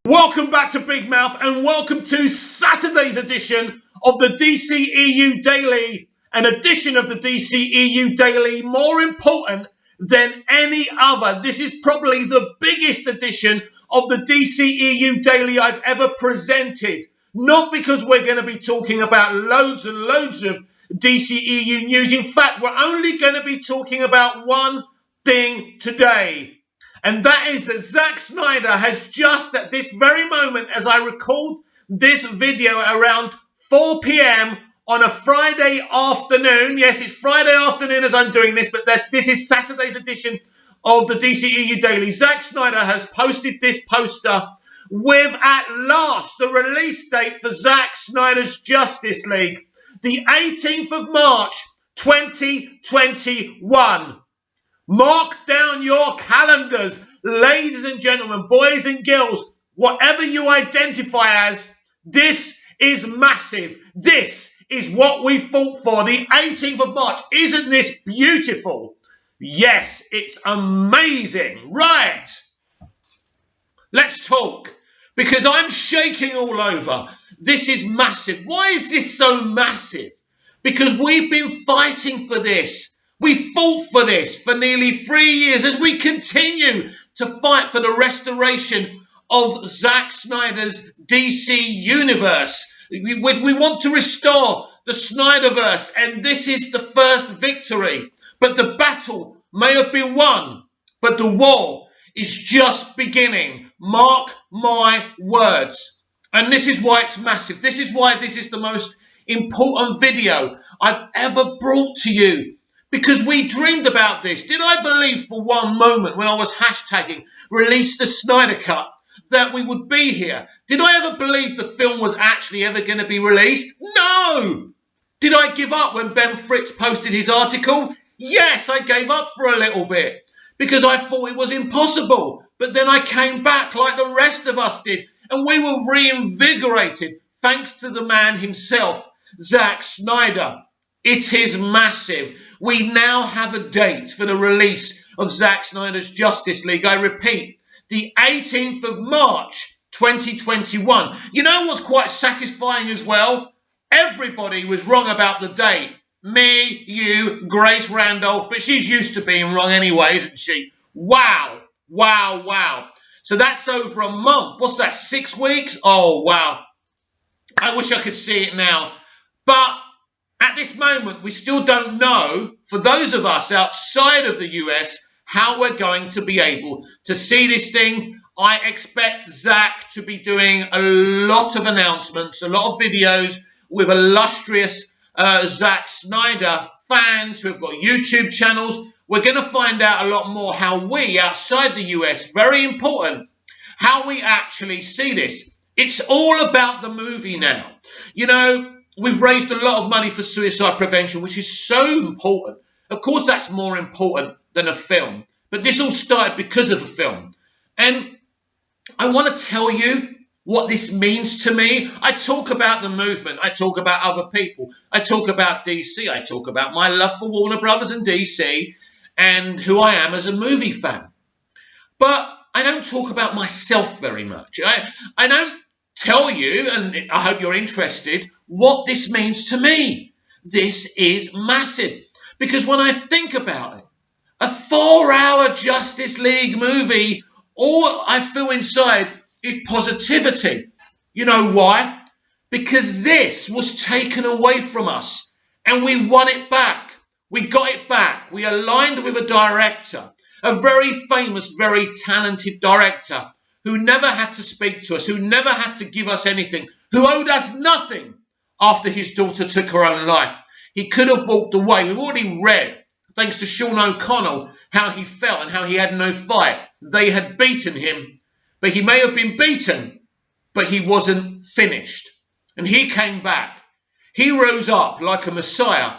Welcome back to Big Mouth and welcome to Saturday's edition of the dceu Daily, an edition of the dceu Daily more important than any other. This is probably the biggest edition of the dceu Daily I've ever presented. Not because we're going to be talking about loads and loads of DCEU news. In fact, we're only going to be talking about one thing today. And that is that Zack Snyder has just at this very moment, as I record this video around 4 p.m. on a Friday afternoon. Yes, it's Friday afternoon as I'm doing this, but this is Saturday's edition of the DCEU Daily. Zack Snyder has posted this poster with at last the release date for Zack Snyder's Justice League, the 18th of March, 2021. Mark down your calendars, ladies and gentlemen, boys and girls, whatever you identify as, this is massive. This is what we fought for, the 18th of March. Isn't this beautiful? Yes, it's amazing. Right. Let's talk, because I'm shaking all over. This is massive. Why is this so massive? Because we've been fighting for this. We fought for this for nearly 3 years as we continue to fight for the restoration of Zack Snyder's DC universe. We want to restore the Snyderverse, and this is the first victory. But the battle may have been won, but the war is just beginning. Mark my words. And this is why it's massive. This is why this is the most important video I've ever brought to you. Because we dreamed about this. Did I believe for one moment when I was hashtagging release the Snyder Cut that we would be here? Did I ever believe the film was actually ever going to be released? No! Did I give up when Ben Fritz posted his article? Yes, I gave up for a little bit because I thought it was impossible. But then I came back like the rest of us did, and we were reinvigorated thanks to the man himself, Zack Snyder. It is massive. We now have a date for the release of Zack Snyder's Justice League. I repeat, the 18th of March, 2021. You know what's quite satisfying as well? Everybody was wrong about the date. Me, you, Grace Randolph, but she's used to being wrong anyway, isn't she? Wow, wow, wow. So that's over a month. What's that, 6 weeks? Oh, wow. I wish I could see it now. But at this moment, we still don't know, for those of us outside of the US, how we're going to be able to see this thing. I expect Zack to be doing a lot of announcements, a lot of videos with illustrious Zack Snyder fans who have got YouTube channels. We're going to find out a lot more how we, outside the US, very important, how we actually see this. It's all about the movie now. You know, we've raised a lot of money for suicide prevention, which is so important. Of course, that's more important than a film. But this all started because of a film. And I want to tell you what this means to me. I talk about the movement. I talk about other people. I talk about DC. I talk about my love for Warner Brothers and DC and who I am as a movie fan. But I don't talk about myself very much. I don't tell you, and I hope you're interested, what this means to me. This is massive. Because when I think about it, a 4-hour Justice League movie, all I feel inside is positivity. You know why? Because this was taken away from us and we won it back. We got it back. We aligned with a director, a very famous, very talented director who never had to speak to us, who never had to give us anything, who owed us nothing after his daughter took her own life. He could have walked away. We've already read, thanks to Sean O'Connell, how he felt and how he had no fight. They had beaten him, but he may have been beaten, but he wasn't finished. And he came back. He rose up like a Messiah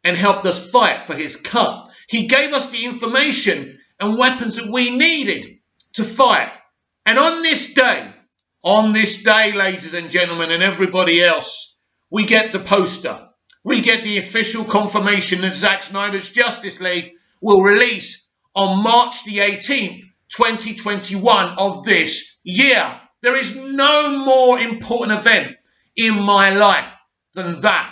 and helped us fight for his cut. He gave us the information and weapons that we needed to fight. And on this day, ladies and gentlemen, and everybody else, we get the poster. We get the official confirmation that Zack Snyder's Justice League will release on March the 18th, 2021 of this year. There is no more important event in my life than that.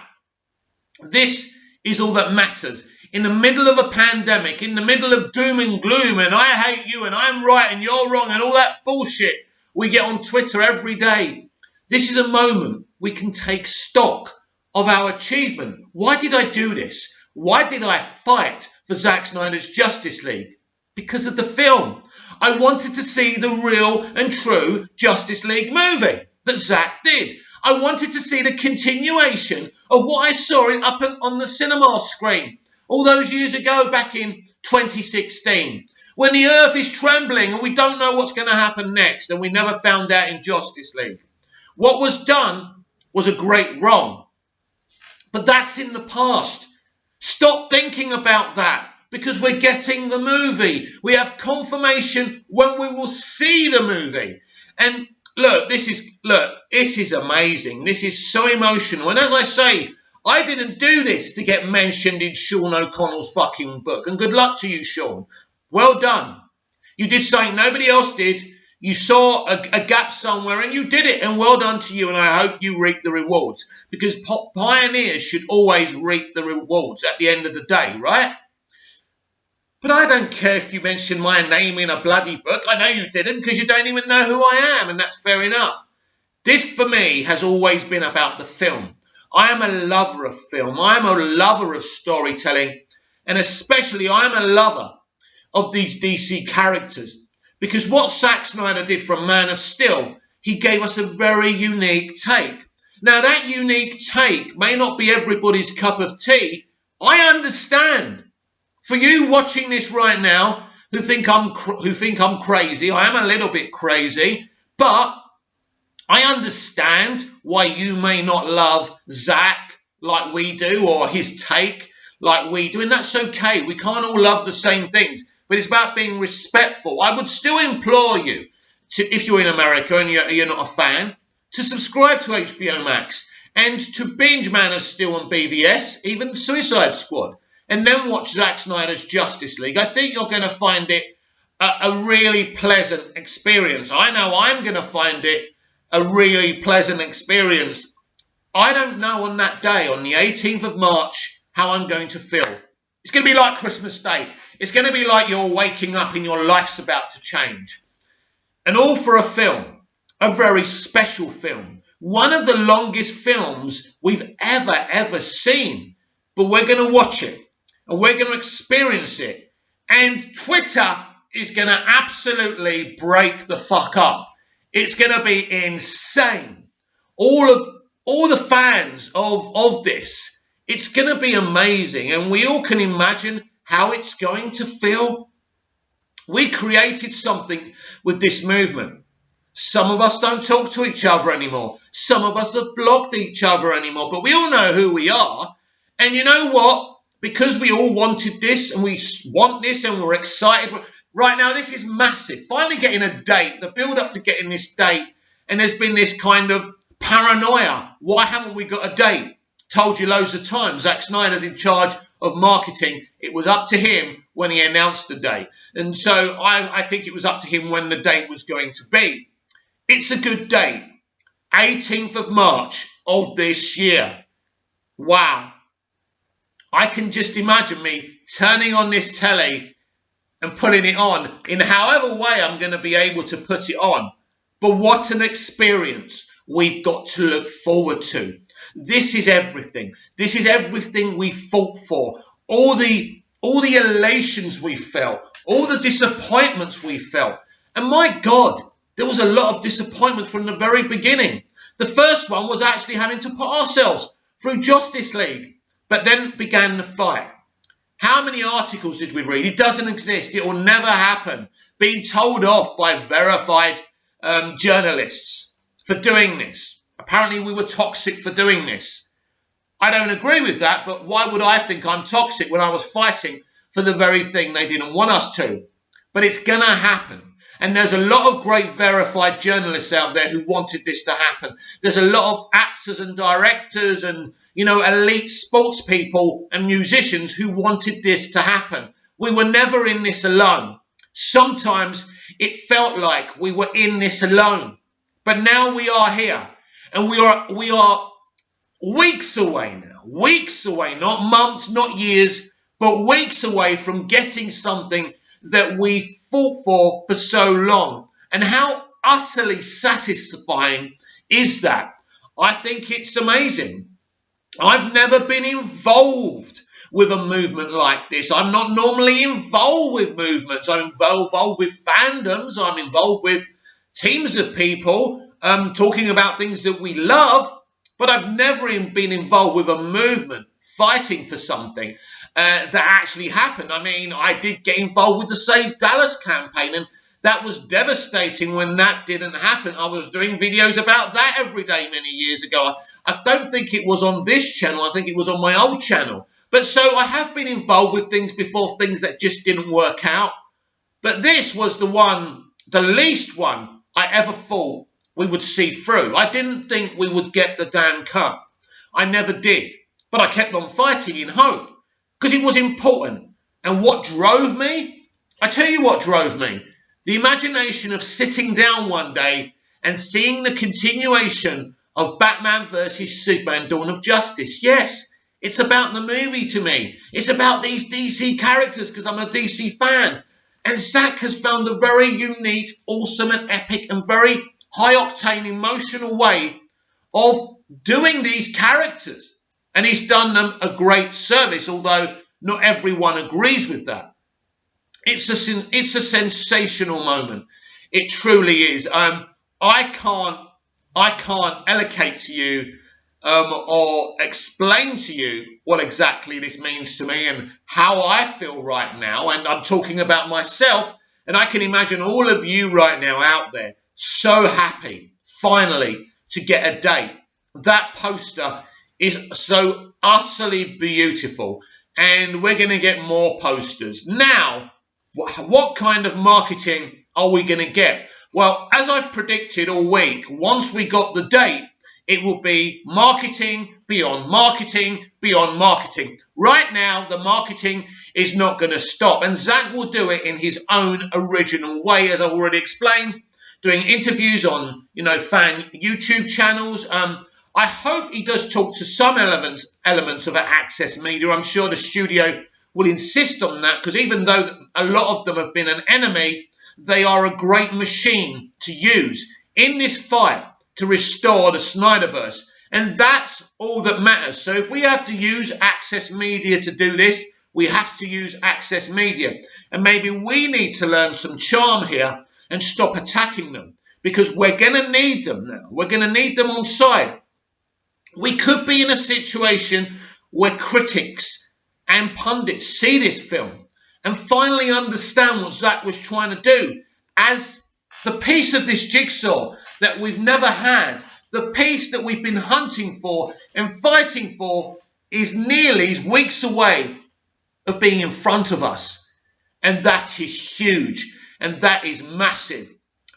This is all that matters. In the middle of a pandemic, in the middle of doom and gloom, and I hate you and I'm right and you're wrong and all that bullshit we get on Twitter every day, this is a moment we can take stock of our achievement. Why did I do this? Why did I fight for Zack Snyder's Justice League? Because of the film. I wanted to see the real and true Justice League movie that Zack did. I wanted to see the continuation of what I saw up on the cinema screen all those years ago back in 2016, when the earth is trembling and we don't know what's going to happen next, and we never found out in Justice League. What was done was a great wrong. But that's in the past. Stop thinking about that, because we're getting the movie. We have confirmation when we will see the movie. And look, this is amazing. This is so emotional. And as I say, I didn't do this to get mentioned in Sean O'Connell's fucking book. And good luck to you, Sean. Well done. You did something nobody else did. You saw a gap somewhere and you did it. And well done to you. And I hope you reap the rewards. Because pioneers should always reap the rewards at the end of the day, right? But I don't care if you mention my name in a bloody book. I know you didn't, because you don't even know who I am, and that's fair enough. This, for me, has always been about the film. I am a lover of film. I am a lover of storytelling, and especially I am a lover of these DC characters, because what Zack Snyder did from Man of Steel, he gave us a very unique take. Now, that unique take may not be everybody's cup of tea. I understand. For you watching this right now, who think I'm crazy, I am a little bit crazy, but I understand why you may not love Zack like we do, or his take like we do, and that's okay. We can't all love the same things, but it's about being respectful. I would still implore you, to, if you're in America and you're not a fan, to subscribe to HBO Max and to binge Man of Steel and BVS, even Suicide Squad, and then watch Zack Snyder's Justice League. I think you're going to find it a really pleasant experience. I know I'm going to find it a really pleasant experience. I don't know on that day, on the 18th of March, how I'm going to feel. It's going to be like Christmas Day. It's going to be like you're waking up and your life's about to change. And all for a film, a very special film. One of the longest films we've ever seen. But we're going to watch it. And we're going to experience it. And Twitter is going to absolutely break the fuck up. It's going to be insane. All the fans of this, it's going to be amazing. And we all can imagine how it's going to feel. We created something with this movement. Some of us don't talk to each other anymore. Some of us have blocked each other anymore. But we all know who we are. And you know what? Because we all wanted this and we want this and we're excited. Right now, this is massive. Finally getting a date, the build up to getting this date. And there's been this kind of paranoia. Why haven't we got a date? Told you loads of times. Zack Snyder's in charge of marketing. It was up to him when he announced the date. And so I think it was up to him when the date was going to be. It's a good date. 18th of March of this year. Wow. I can just imagine me turning on this telly and putting it on in however way I'm going to be able to put it on. But what an experience we've got to look forward to. This is everything. This is everything we fought for. All the elations we felt, all the disappointments we felt. And my God, there was a lot of disappointment from the very beginning. The first one was actually having to put ourselves through Justice League. But then began the fight. How many articles did we read? It doesn't exist. It will never happen. Being told off by verified journalists for doing this. Apparently we were toxic for doing this. I don't agree with that, but why would I think I'm toxic when I was fighting for the very thing they didn't want us to? But it's going to happen. And there's a lot of great verified journalists out there who wanted this to happen. There's a lot of actors and directors and, elite sports people and musicians who wanted this to happen. We were never in this alone. Sometimes it felt like we were in this alone. But now we are here, and we are weeks away now, weeks away, not months, not years, but weeks away from getting something that we fought for so long. And how utterly satisfying is that? I think it's amazing. I've never been involved with a movement like this. I'm not normally involved with movements. I'm involved with fandoms. I'm involved with teams of people talking about things that we love. But I've never been involved with a movement fighting for something that actually happened. I mean, I did get involved with the Save Dallas campaign, and that was devastating when that didn't happen. I was doing videos about that every day many years ago. I don't think it was on this channel. I think it was on my old channel. But so I have been involved with things before, things that just didn't work out. But this was the least one I ever thought we would see through. I didn't think we would get the damn cut. I never did. But I kept on fighting in hope because it was important. And what drove me? I tell you what drove me. The imagination of sitting down one day and seeing the continuation of Batman vs. Superman Dawn of Justice. Yes, it's about the movie to me. It's about these DC characters because I'm a DC fan. And Zack has found a very unique, awesome and epic and very high-octane, emotional way of doing these characters. And he's done them a great service, although not everyone agrees with that. It's a sensational moment. It truly is. I can't allocate to you or explain to you what exactly this means to me and how I feel right now. And I'm talking about myself, and I can imagine all of you right now out there so happy, finally, to get a date. That poster is so utterly beautiful, and we're going to get more posters. Now, what kind of marketing are we going to get? Well, as I've predicted all week, once we got the date, it will be marketing, beyond marketing, beyond marketing. Right now, the marketing is not going to stop, and Zack will do it in his own original way, as I've already explained, doing interviews on, fan YouTube channels. I hope he does talk to some elements of Access Media. I'm sure the studio will insist on that, because even though a lot of them have been an enemy, they are a great machine to use in this fight to restore the Snyderverse. And that's all that matters. So if we have to use Access Media to do this, we have to use Access Media. And maybe we need to learn some charm here and stop attacking them, because we're going to need them now. We're going to need them on side. We could be in a situation where critics and pundits see this film and finally understand what Zack was trying to do as the piece of this jigsaw that we've never had, the piece that we've been hunting for and fighting for is weeks away of being in front of us. And that is huge, and that is massive.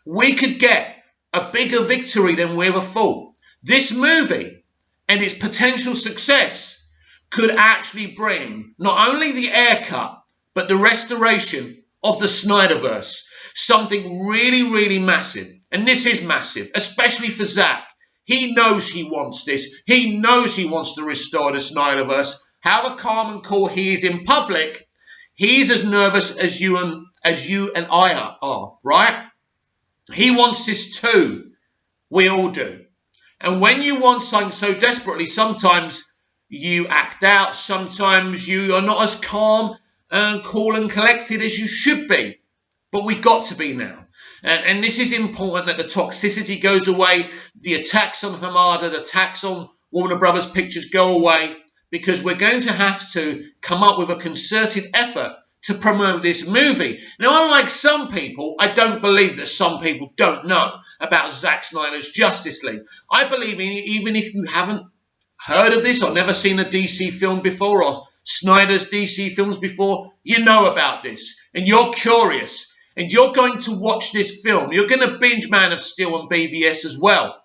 We could get a bigger victory than we ever thought. This movie and its potential success could actually bring not only the air cut, but the restoration of the Snyderverse. Something really, really massive. And this is massive, especially for Zack. He knows he wants this. He knows he wants to restore the Snyderverse. However calm and cool he is in public, he's as nervous as you and I are, right? He wants this too. We all do. And when you want something so desperately, sometimes you act out. Sometimes you are not as calm and cool and collected as you should be. But we got to be now. And this is important, that the toxicity goes away. The attacks on Hamada, the attacks on Warner Brothers Pictures go away. Because we're going to have to come up with a concerted effort to promote this movie. Now, unlike some people, I don't believe that some people don't know about Zack Snyder's Justice League. I believe even if you haven't heard of this or never seen a DC film before or Snyder's DC films before, you know about this and you're curious and you're going to watch this film. You're going to binge Man of Steel and BVS as well.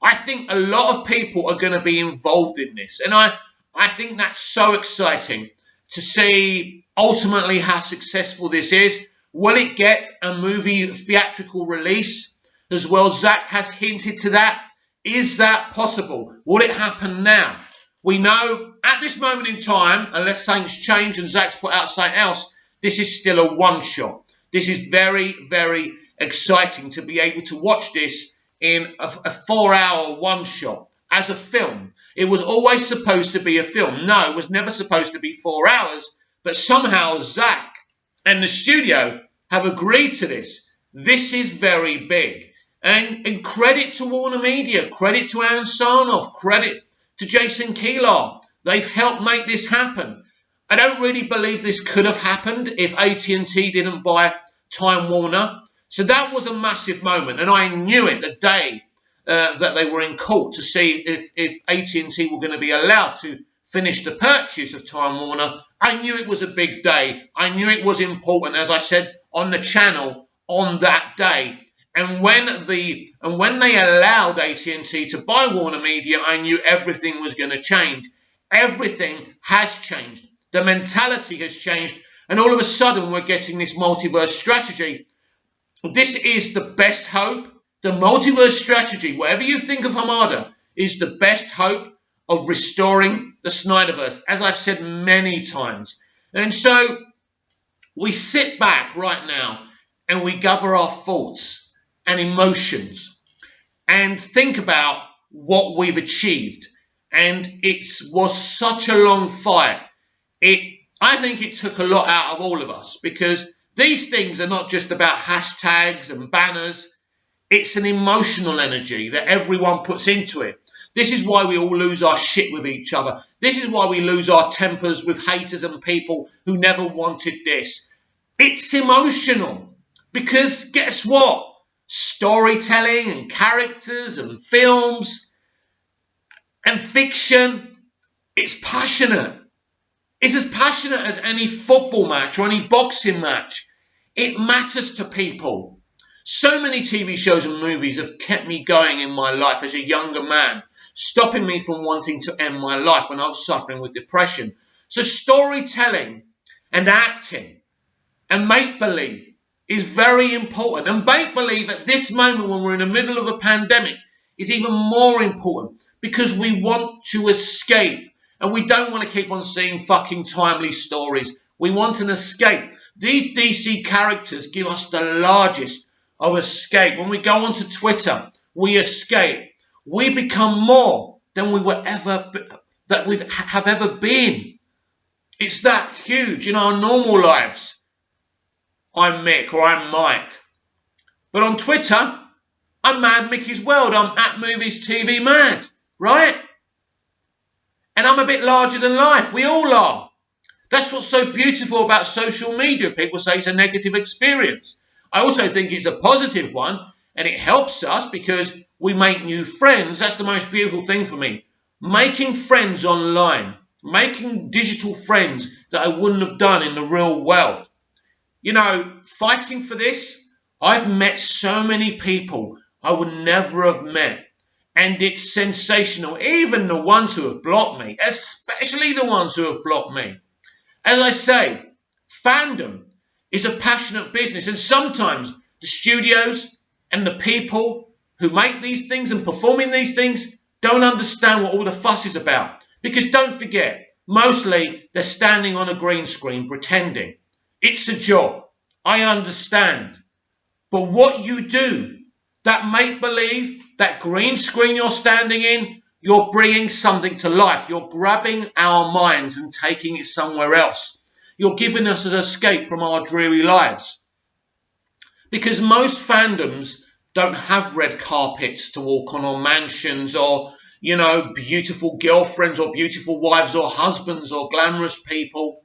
I think a lot of people are going to be involved in this, and I think that's so exciting to see ultimately how successful this is. Will it get a movie theatrical release? as well. Zach has hinted to that. Is that possible? Will it happen now? We know at this moment in time, unless something's changed and Zach's put out something else, this is still a one-shot. This is very, very exciting to be able to watch this in a 4-hour one-shot as a film. It was always supposed to be a film. No, it was never supposed to be 4 hours, but somehow Zach and the studio have agreed to this. This is very big. And credit to Warner Media, credit to Aaron Sarnoff, credit to Jason Kilar. They've helped make this happen. I don't really believe this could have happened if AT&T didn't buy Time Warner. So that was a massive moment, and I knew it the day that they were in court to see if AT&T were going to be allowed to finish the purchase of Time Warner. I knew it was a big day. I knew it was important, as I said on the channel on that day. And when they allowed AT&T to buy Warner Media, I knew everything was going to change. Everything has changed. The mentality has changed. And all of a sudden, we're getting this multiverse strategy. This is the best hope. The multiverse strategy, whatever you think of Hamada, is the best hope of restoring the Snyderverse, as I've said many times. And so we sit back right now and we gather our thoughts and emotions and think about what we've achieved. And it was such a long fight. I think it took a lot out of all of us, because these things are not just about hashtags and banners. It's an emotional energy that everyone puts into it. This is why we all lose our shit with each other. This is why we lose our tempers with haters and people who never wanted this. It's emotional, because guess what? Storytelling and characters and films and fiction, it's passionate. It's as passionate as any football match or any boxing match. It matters to people. So many TV shows and movies have kept me going in my life as a younger man, stopping me from wanting to end my life when I was suffering with depression. So storytelling and acting and make-believe is very important. And make-believe at this moment when we're in the middle of a pandemic is even more important, because we want to escape. And we don't want to keep on seeing fucking timely stories. We want an escape. These DC characters give us the largest of escape. When we go onto Twitter, we escape. We become more than we have ever been. It's that huge in our normal lives. I'm Mick or I'm Mike. But on Twitter, I'm Mad Mickey's World. I'm at Movies TV Mad, right? And I'm a bit larger than life. We all are. That's what's so beautiful about social media. People say it's a negative experience. I also think it's a positive one, and it helps us because we make new friends. That's the most beautiful thing for me. Making friends online, making digital friends that I wouldn't have done in the real world. You know, fighting for this, I've met so many people I would never have met. And it's sensational, even the ones who have blocked me, especially the ones who have blocked me. As I say, fandom is a passionate business, and sometimes the studios and the people who make these things and performing these things don't understand what all the fuss is about. Because don't forget, mostly they're standing on a green screen pretending. It's a job. I understand. But what you do, that make-believe, that green screen you're standing in, you're bringing something to life. You're grabbing our minds and taking it somewhere else. You're giving us an escape from our dreary lives. Because most fandoms don't have red carpets to walk on, or mansions, or, you know, beautiful girlfriends or beautiful wives or husbands or glamorous people.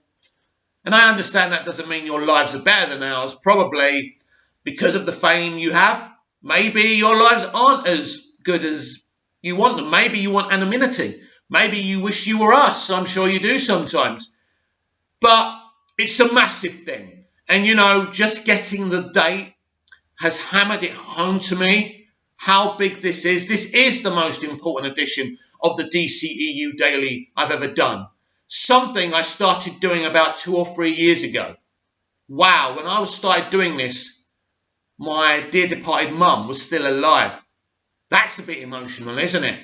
And I understand that doesn't mean your lives are better than ours. Probably because of the fame you have. Maybe your lives aren't as good as you want them. Maybe you want anonymity. Maybe you wish you were us. I'm sure you do sometimes. But it's a massive thing. And, you know, just getting the date has hammered it home to me how big this is. This is the most important edition of the DCEU Daily I've ever done. Something I started doing about 2 or 3 years ago. Wow, when I started doing this, my dear departed mum was still alive. That's a bit emotional, isn't it?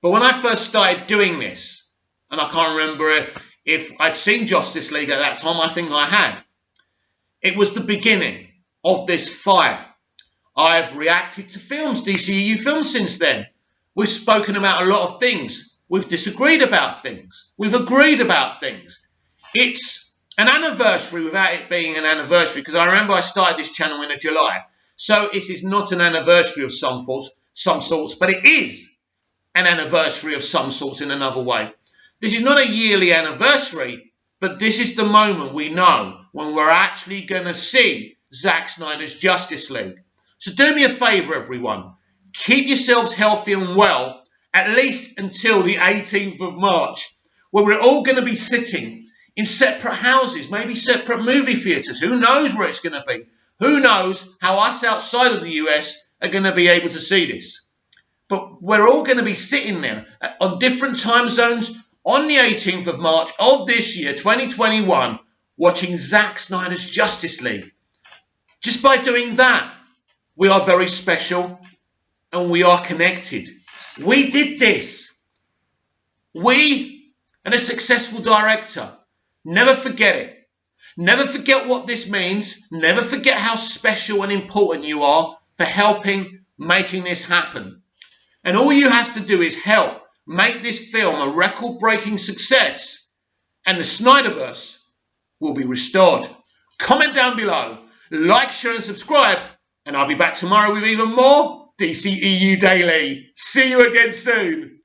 But when I first started doing this, and I can't remember if I'd seen Justice League at that time, I think I had. It was the beginning of this fire. I've reacted to films, DCEU films since then. We've spoken about a lot of things. We've disagreed about things. We've agreed about things. It's an anniversary without it being an anniversary, because I remember I started this channel in July. So it is not an anniversary of some sorts, but it is an anniversary of some sorts in another way. This is not a yearly anniversary, but this is the moment we know when we're actually going to see Zack Snyder's Justice League. So do me a favour, everyone. Keep yourselves healthy and well, at least until the 18th of March, where we're all going to be sitting in separate houses, maybe separate movie theatres. Who knows where it's going to be? Who knows how us outside of the US are going to be able to see this? But we're all going to be sitting there on different time zones on the 18th of March of this year, 2021, watching Zack Snyder's Justice League. Just by doing that, we are very special and we are connected. We did this. We and a successful director. Never forget it. Never forget what this means. Never forget how special and important you are for making this happen. And all you have to do is help make this film a record-breaking success, and the Snyderverse will be restored. Comment down below, like, share and subscribe, and I'll be back tomorrow with even more DCEU Daily. See you again soon.